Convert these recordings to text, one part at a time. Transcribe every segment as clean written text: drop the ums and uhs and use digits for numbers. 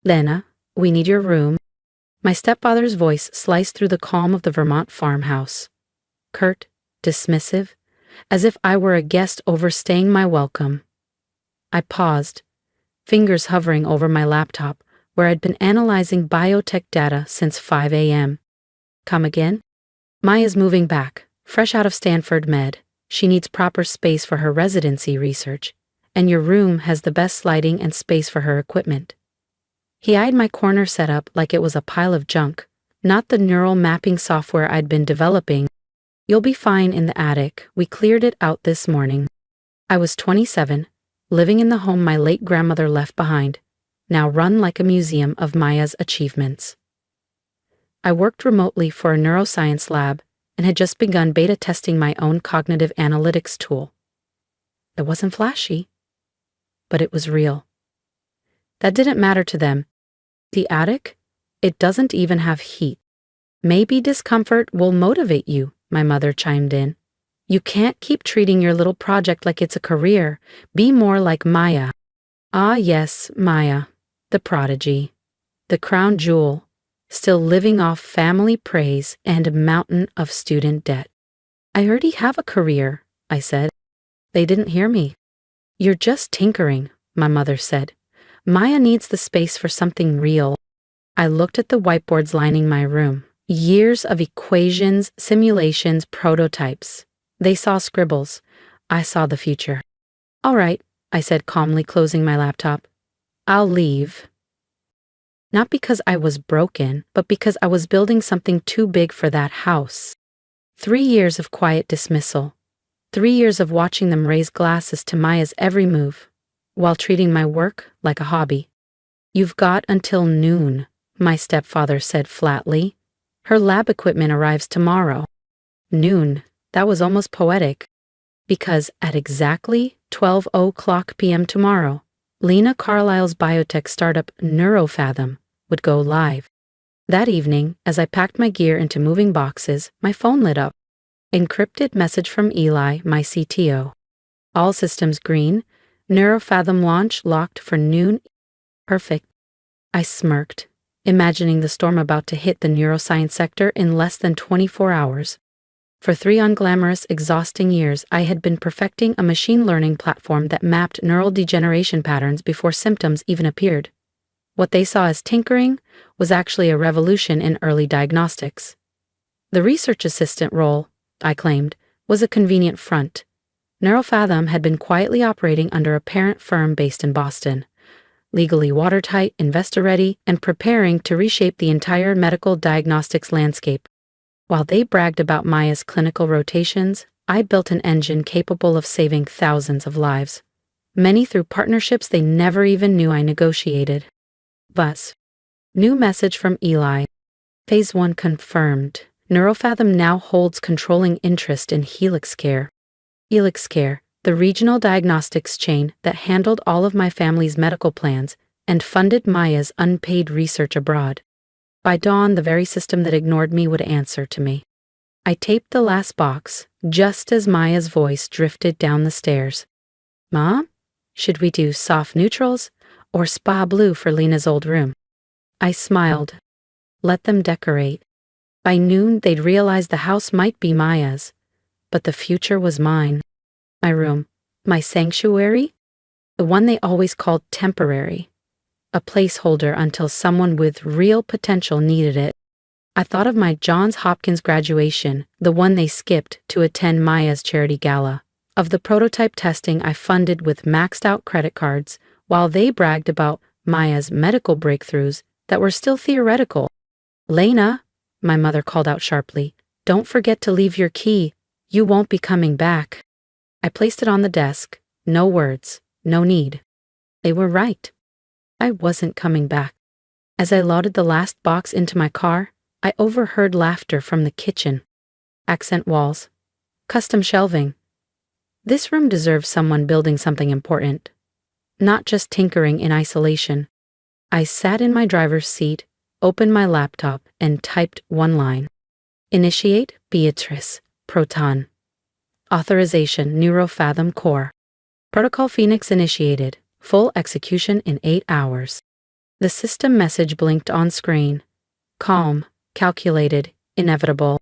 Lena, we need your room. My stepfather's voice sliced through the calm of the Vermont farmhouse. Curt, dismissive, as if I were a guest overstaying my welcome. I paused, fingers hovering over my laptop, where I'd been analyzing biotech data since 5 a.m. Come again? Maya's moving back, fresh out of Stanford Med. She needs proper space for her residency research, and your room has the best lighting and space for her equipment. He eyed my corner setup like it was a pile of junk, not the neural mapping software I'd been developing. You'll be fine in the attic. We cleared it out this morning. I was 27, living in the home my late grandmother left behind, now run like a museum of Maya's achievements. I worked remotely for a neuroscience lab and had just begun beta testing my own cognitive analytics tool. It wasn't flashy, but it was real. That didn't matter to them. The attic? It doesn't even have heat. Maybe discomfort will motivate you, my mother chimed in. You can't keep treating your little project like it's a career. Be more like Maya. Ah yes, Maya, the prodigy, the crown jewel, still living off family praise and a mountain of student debt. I already have a career, I said. They didn't hear me. You're just tinkering, my mother said. Maya needs the space for something real. I looked at the whiteboards lining my room. Years of equations, simulations, prototypes. They saw scribbles. I saw the future. All right, I said calmly, closing my laptop. I'll leave. Not because I was broken, but because I was building something too big for that house. 3 years of quiet dismissal. 3 years of watching them raise glasses to Maya's every move, while treating my work like a hobby. You've got until noon, my stepfather said flatly. Her lab equipment arrives tomorrow. Noon, that was almost poetic. Because at exactly 12:00 p.m. tomorrow, Lena Carlisle's biotech startup NeuroFathom would go live. That evening, as I packed my gear into moving boxes, my phone lit up. Encrypted message from Eli, my CTO. All systems green. NeuroFathom launch locked for noon. Perfect. I smirked, imagining the storm about to hit the neuroscience sector in less than 24 hours. For 3 unglamorous, exhausting years, I had been perfecting a machine learning platform that mapped neural degeneration patterns before symptoms even appeared. What they saw as tinkering was actually a revolution in early diagnostics. The research assistant role, I claimed, was a convenient front. NeuroFathom had been quietly operating under a parent firm based in Boston, legally watertight, investor-ready, and preparing to reshape the entire medical diagnostics landscape. While they bragged about Maya's clinical rotations, I built an engine capable of saving thousands of lives, many through partnerships they never even knew I negotiated. Buzz. New message from Eli. Phase 1 confirmed. NeuroFathom now holds controlling interest in HelixCare. HelixCare, the regional diagnostics chain that handled all of my family's medical plans and funded Maya's unpaid research abroad. By dawn, the very system that ignored me would answer to me. I taped the last box, just as Maya's voice drifted down the stairs. Mom, should we do soft neutrals or spa blue for Lena's old room? I smiled. Let them decorate. By noon, they'd realize the house might be Maya's, but the future was mine. My room, my sanctuary, the one they always called temporary, a placeholder until someone with real potential needed it. I thought of my Johns Hopkins graduation, the one they skipped to attend Maya's charity gala, of the prototype testing I funded with maxed-out credit cards, while they bragged about Maya's medical breakthroughs that were still theoretical. Lena, my mother called out sharply, don't forget to leave your key. You won't be coming back. I placed it on the desk. No words, no need. They were right. I wasn't coming back. As I loaded the last box into my car, I overheard laughter from the kitchen. Accent walls. Custom shelving. This room deserves someone building something important, not just tinkering in isolation. I sat in my driver's seat, opened my laptop, and typed one line. Initiate, Beatrice, Proton. Authorization, NeuroFathom Core. Protocol Phoenix initiated. Full execution in 8 hours. The system message blinked on screen. Calm, calculated, inevitable.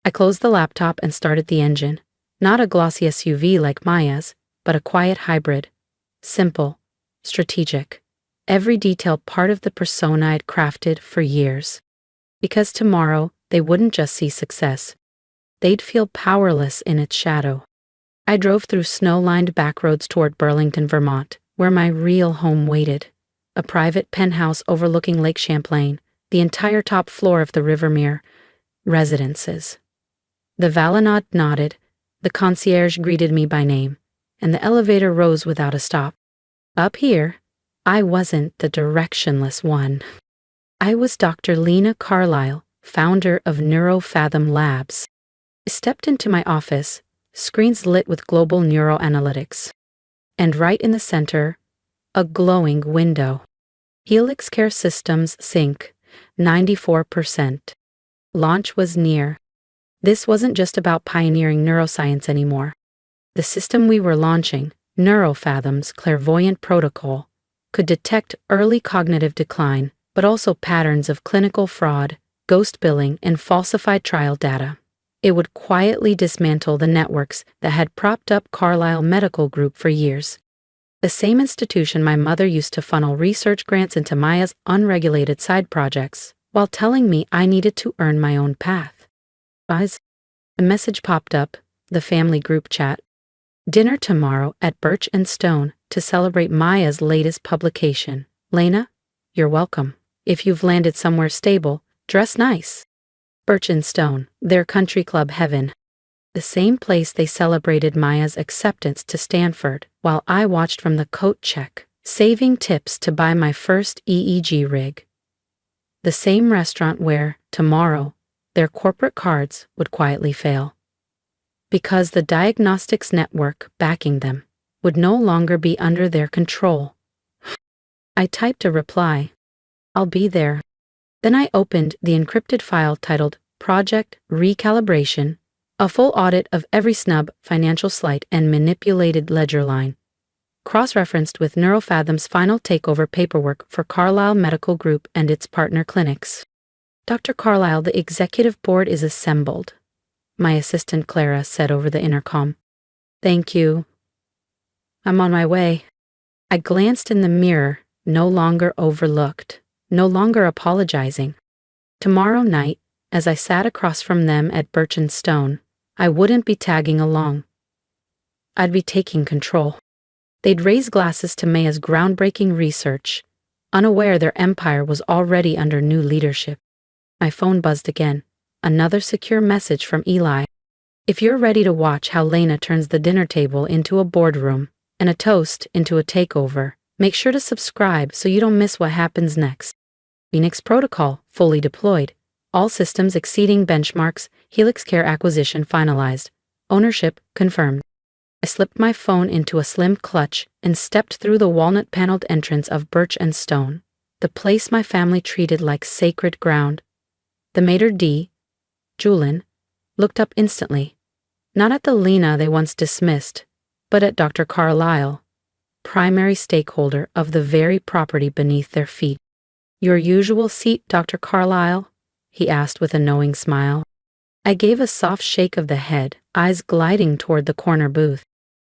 I closed the laptop and started the engine. Not a glossy SUV like Maya's, but a quiet hybrid. Simple, strategic. Every detail part of the persona I'd crafted for years. Because tomorrow, they wouldn't just see success. They'd feel powerless in its shadow. I drove through snow-lined backroads toward Burlington, Vermont, where my real home waited. A private penthouse overlooking Lake Champlain, the entire top floor of the Rivermere residences. The valet nodded, the concierge greeted me by name, and the elevator rose without a stop. Up here, I wasn't the directionless one. I was Dr. Lena Carlisle, founder of NeuroFathom Labs. I stepped into my office, screens lit with global neuroanalytics. And right in the center, a glowing window. Helix Care Systems Sync, 94%. Launch was near. This wasn't just about pioneering neuroscience anymore. The system we were launching, NeuroFathom's clairvoyant protocol, could detect early cognitive decline, but also patterns of clinical fraud, ghost billing, and falsified trial data. It would quietly dismantle the networks that had propped up Carlisle Medical Group for years. The same institution my mother used to funnel research grants into Maya's unregulated side projects, while telling me I needed to earn my own path. A message popped up, the family group chat. Dinner tomorrow at Birch and Stone to celebrate Maya's latest publication. Lena, you're welcome. If you've landed somewhere stable, dress nice. Birch and Stone, their country club heaven. The same place they celebrated Maya's acceptance to Stanford, while I watched from the coat check, saving tips to buy my first EEG rig. The same restaurant where, tomorrow, their corporate cards would quietly fail. Because the diagnostics network backing them would no longer be under their control. I typed a reply. I'll be there. Then I opened the encrypted file titled Project Recalibration, a full audit of every snub, financial slight, and manipulated ledger line, cross-referenced with NeuroFathom's final takeover paperwork for Carlisle Medical Group and its partner clinics. Dr. Carlisle, the executive board is assembled, my assistant Clara said over the intercom. Thank you. I'm on my way. I glanced in the mirror, no longer overlooked, no longer apologizing. Tomorrow night, as I sat across from them at Birch and Stone, I wouldn't be tagging along. I'd be taking control. They'd raise glasses to Maya's groundbreaking research, unaware their empire was already under new leadership. My phone buzzed again. Another secure message from Eli. If you're ready to watch how Lena turns the dinner table into a boardroom and a toast into a takeover, make sure to subscribe so you don't miss what happens next. Phoenix Protocol, fully deployed. All systems exceeding benchmarks, Helix Care acquisition finalized. Ownership confirmed. I slipped my phone into a slim clutch and stepped through the walnut-paneled entrance of Birch and Stone, the place my family treated like sacred ground. The maitre d', Julin, looked up instantly, not at the Lena they once dismissed, but at Dr. Carlisle, primary stakeholder of the very property beneath their feet. Your usual seat, Dr. Carlisle? He asked with a knowing smile. I gave a soft shake of the head, eyes gliding toward the corner booth.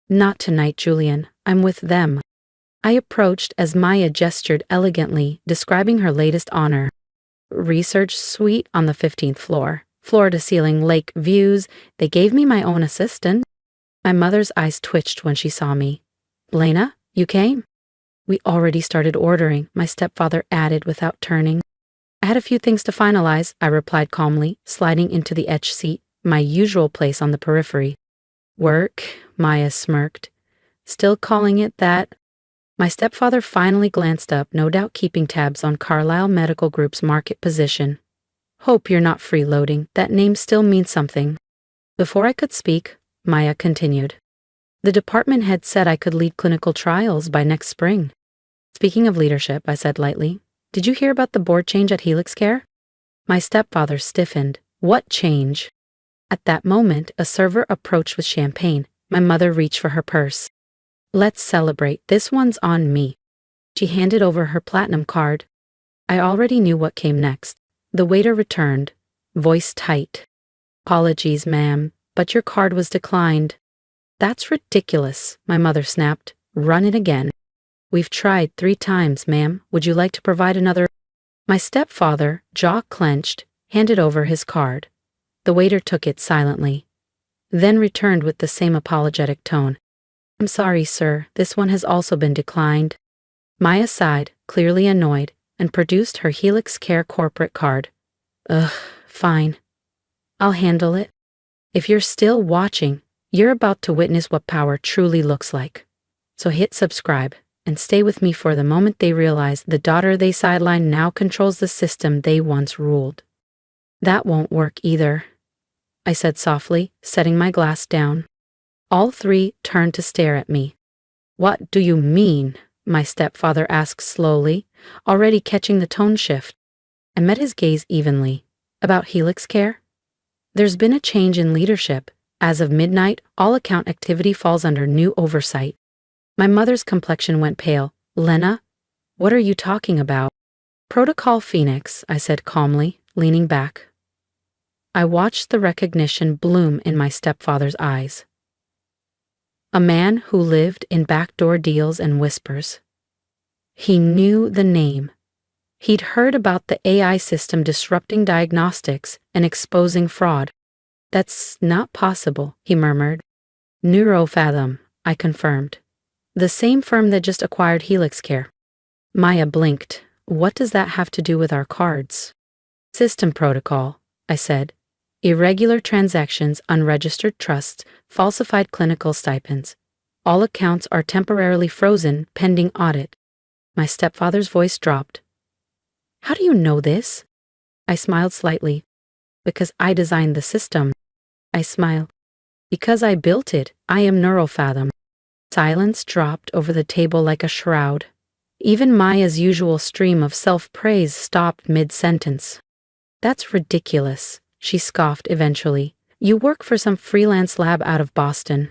Not tonight, Julian. I'm with them. I approached as Maya gestured elegantly, describing her latest honor. Research suite on the 15th floor. Floor-to-ceiling lake views. They gave me my own assistant. My mother's eyes twitched when she saw me. Lena, you came? We already started ordering, my stepfather added without turning. I had a few things to finalize, I replied calmly, sliding into the edge seat, my usual place on the periphery. Work, Maya smirked. Still calling it that? My stepfather finally glanced up, no doubt keeping tabs on Carlisle Medical Group's market position. Hope you're not freeloading, that name still means something. Before I could speak, Maya continued. The department head said I could lead clinical trials by next spring. Speaking of leadership, I said lightly, did you hear about the board change at Helix Care? My stepfather stiffened. What change? At that moment, a server approached with champagne. My mother reached for her purse. Let's celebrate. This one's on me. She handed over her platinum card. I already knew what came next. The waiter returned, voice tight. Apologies, ma'am, but your card was declined. That's ridiculous, my mother snapped. Run it again. We've tried 3 times, ma'am. Would you like to provide another? My stepfather, jaw clenched, handed over his card. The waiter took it silently, then returned with the same apologetic tone. I'm sorry, sir, this one has also been declined. Maya sighed, clearly annoyed, and produced her Helix Care corporate card. Ugh, fine. I'll handle it. If you're still watching, you're about to witness what power truly looks like. So hit subscribe and stay with me for the moment they realize the daughter they sidelined now controls the system they once ruled. That won't work either, I said softly, setting my glass down. All 3 turned to stare at me. What do you mean? My stepfather asked slowly, already catching the tone shift. I met his gaze evenly. About Helix Care? There's been a change in leadership. As of midnight, all account activity falls under new oversight. My mother's complexion went pale. Lena, what are you talking about? Protocol Phoenix, I said calmly, leaning back. I watched the recognition bloom in my stepfather's eyes. A man who lived in backdoor deals and whispers. He knew the name. He'd heard about the AI system disrupting diagnostics and exposing fraud. That's not possible, he murmured. Neurofathom, I confirmed. The same firm that just acquired Helix Care. Maya blinked. What does that have to do with our cards? System protocol, I said. Irregular transactions, unregistered trusts, falsified clinical stipends. All accounts are temporarily frozen pending audit. My stepfather's voice dropped. How do you know this? I smiled slightly. Because I designed the system. I smiled. Because I built it, I am Neurofathom. Silence dropped over the table like a shroud. Even Maya's usual stream of self-praise stopped mid-sentence. That's ridiculous, she scoffed eventually. You work for some freelance lab out of Boston.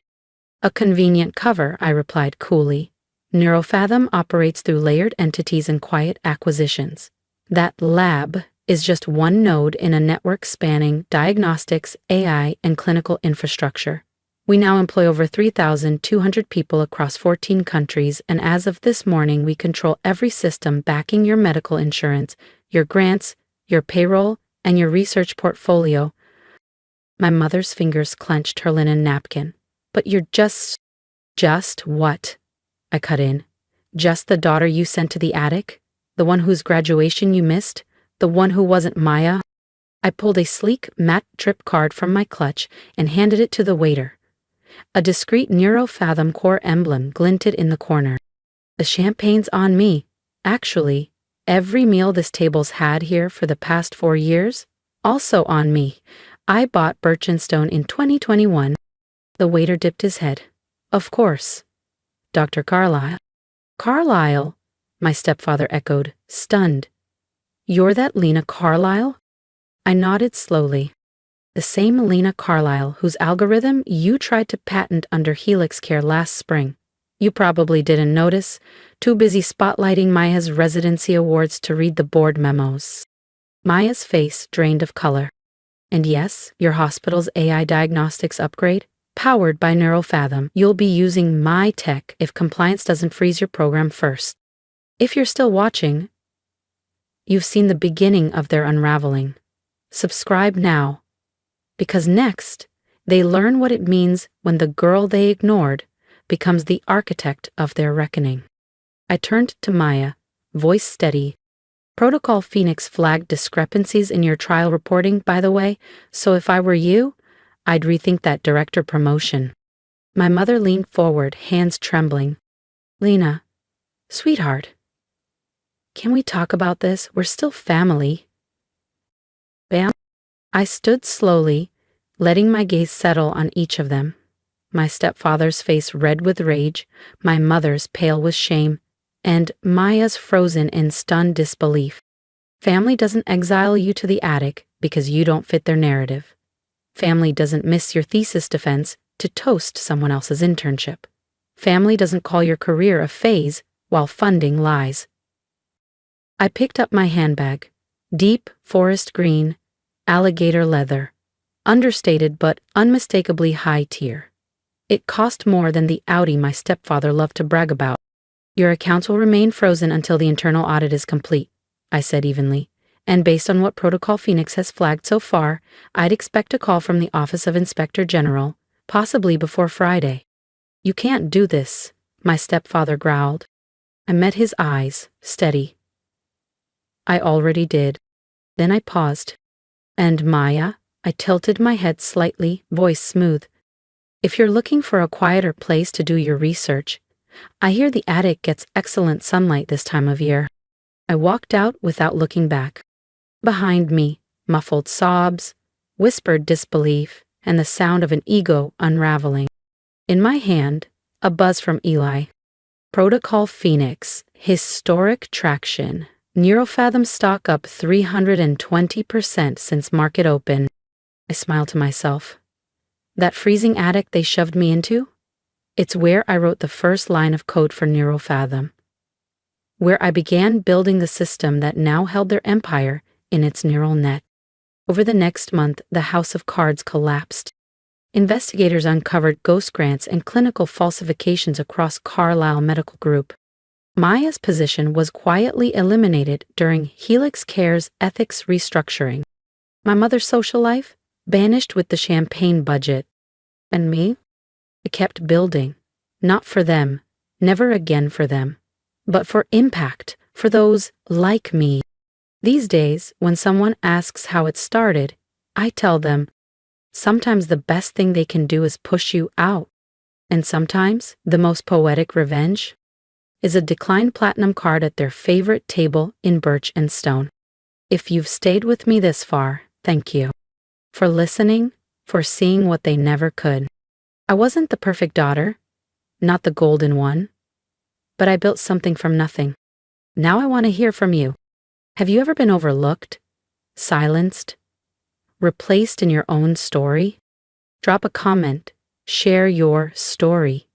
A convenient cover, I replied coolly. Neurofathom operates through layered entities and quiet acquisitions. That lab is just one node in a network spanning diagnostics, AI, and clinical infrastructure. We now employ over 3,200 people across 14 countries, and as of this morning, we control every system backing your medical insurance, your grants, your payroll, and your research portfolio. My mother's fingers clenched her linen napkin. But you're just what? I cut in. Just the daughter you sent to the attic? The one whose graduation you missed? The one who wasn't Maya? I pulled a sleek, matte trip card from my clutch and handed it to the waiter. A discreet Neurofathom core emblem glinted in the corner. The champagne's on me. Actually, every meal this table's had here for the past 4 years, also on me. I bought Birchenstone in 2021. The waiter dipped his head. Of course. Dr. Carlyle. Carlyle, my stepfather echoed, stunned. You're that Lena Carlyle? I nodded slowly. The same Lena Carlyle whose algorithm you tried to patent under Helix Care last spring. You probably didn't notice, too busy spotlighting Maya's residency awards to read the board memos. Maya's face drained of color. And yes, your hospital's AI diagnostics upgrade, powered by Neurofathom, you'll be using my tech if compliance doesn't freeze your program first. If you're still watching, you've seen the beginning of their unraveling. Subscribe now. Because next, they learn what it means when the girl they ignored becomes the architect of their reckoning. I turned to Maya, voice steady. Protocol Phoenix flagged discrepancies in your trial reporting, by the way, so if I were you, I'd rethink that director promotion. My mother leaned forward, hands trembling. Lena, sweetheart, can we talk about this? We're still family. Bam. I stood slowly, letting my gaze settle on each of them. My stepfather's face red with rage, my mother's pale with shame, and Maya's frozen in stunned disbelief. Family doesn't exile you to the attic because you don't fit their narrative. Family doesn't miss your thesis defense to toast someone else's internship. Family doesn't call your career a phase while funding lies. I picked up my handbag. Deep, forest green, alligator leather. Understated but unmistakably high tier. It cost more than the Audi my stepfather loved to brag about. Your accounts will remain frozen until the internal audit is complete, I said evenly. And based on what Protocol Phoenix has flagged so far, I'd expect a call from the Office of Inspector General, possibly before Friday. You can't do this, my stepfather growled. I met his eyes, steady. I already did. Then I paused. And Maya, I tilted my head slightly, voice smooth. If you're looking for a quieter place to do your research, I hear the attic gets excellent sunlight this time of year. I walked out without looking back. Behind me, muffled sobs, whispered disbelief, and the sound of an ego unraveling. In my hand, a buzz from Eli. Protocol Phoenix, historic traction. Neurofathom stock up 320% since market open. I smiled to myself. That freezing attic they shoved me into? It's where I wrote the first line of code for Neurofathom. Where I began building the system that now held their empire in its neural net. Over the next month, the house of cards collapsed. Investigators uncovered ghost grants and clinical falsifications across Carlisle Medical Group. Maya's position was quietly eliminated during Helix Care's ethics restructuring. My mother's social life vanished with the champagne budget. And me? I kept building. Not for them, never again for them, but for impact, for those like me. These days, when someone asks how it started, I tell them, sometimes the best thing they can do is push you out. And sometimes, the most poetic revenge is a declined platinum card at their favorite table in Birch and Stone. If you've stayed with me this far, thank you. For listening, for seeing what they never could. I wasn't the perfect daughter, not the golden one, but I built something from nothing. Now I want to hear from you. Have you ever been overlooked, silenced, replaced in your own story? Drop a comment, share your story.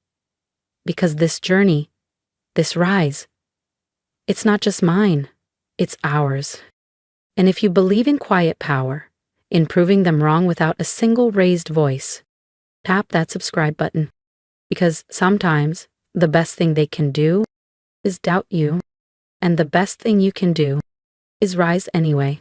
Because this journey, this rise, it's not just mine, it's ours. And if you believe in quiet power, in proving them wrong without a single raised voice, tap that subscribe button. Because sometimes the best thing they can do is doubt you, and the best thing you can do is rise anyway.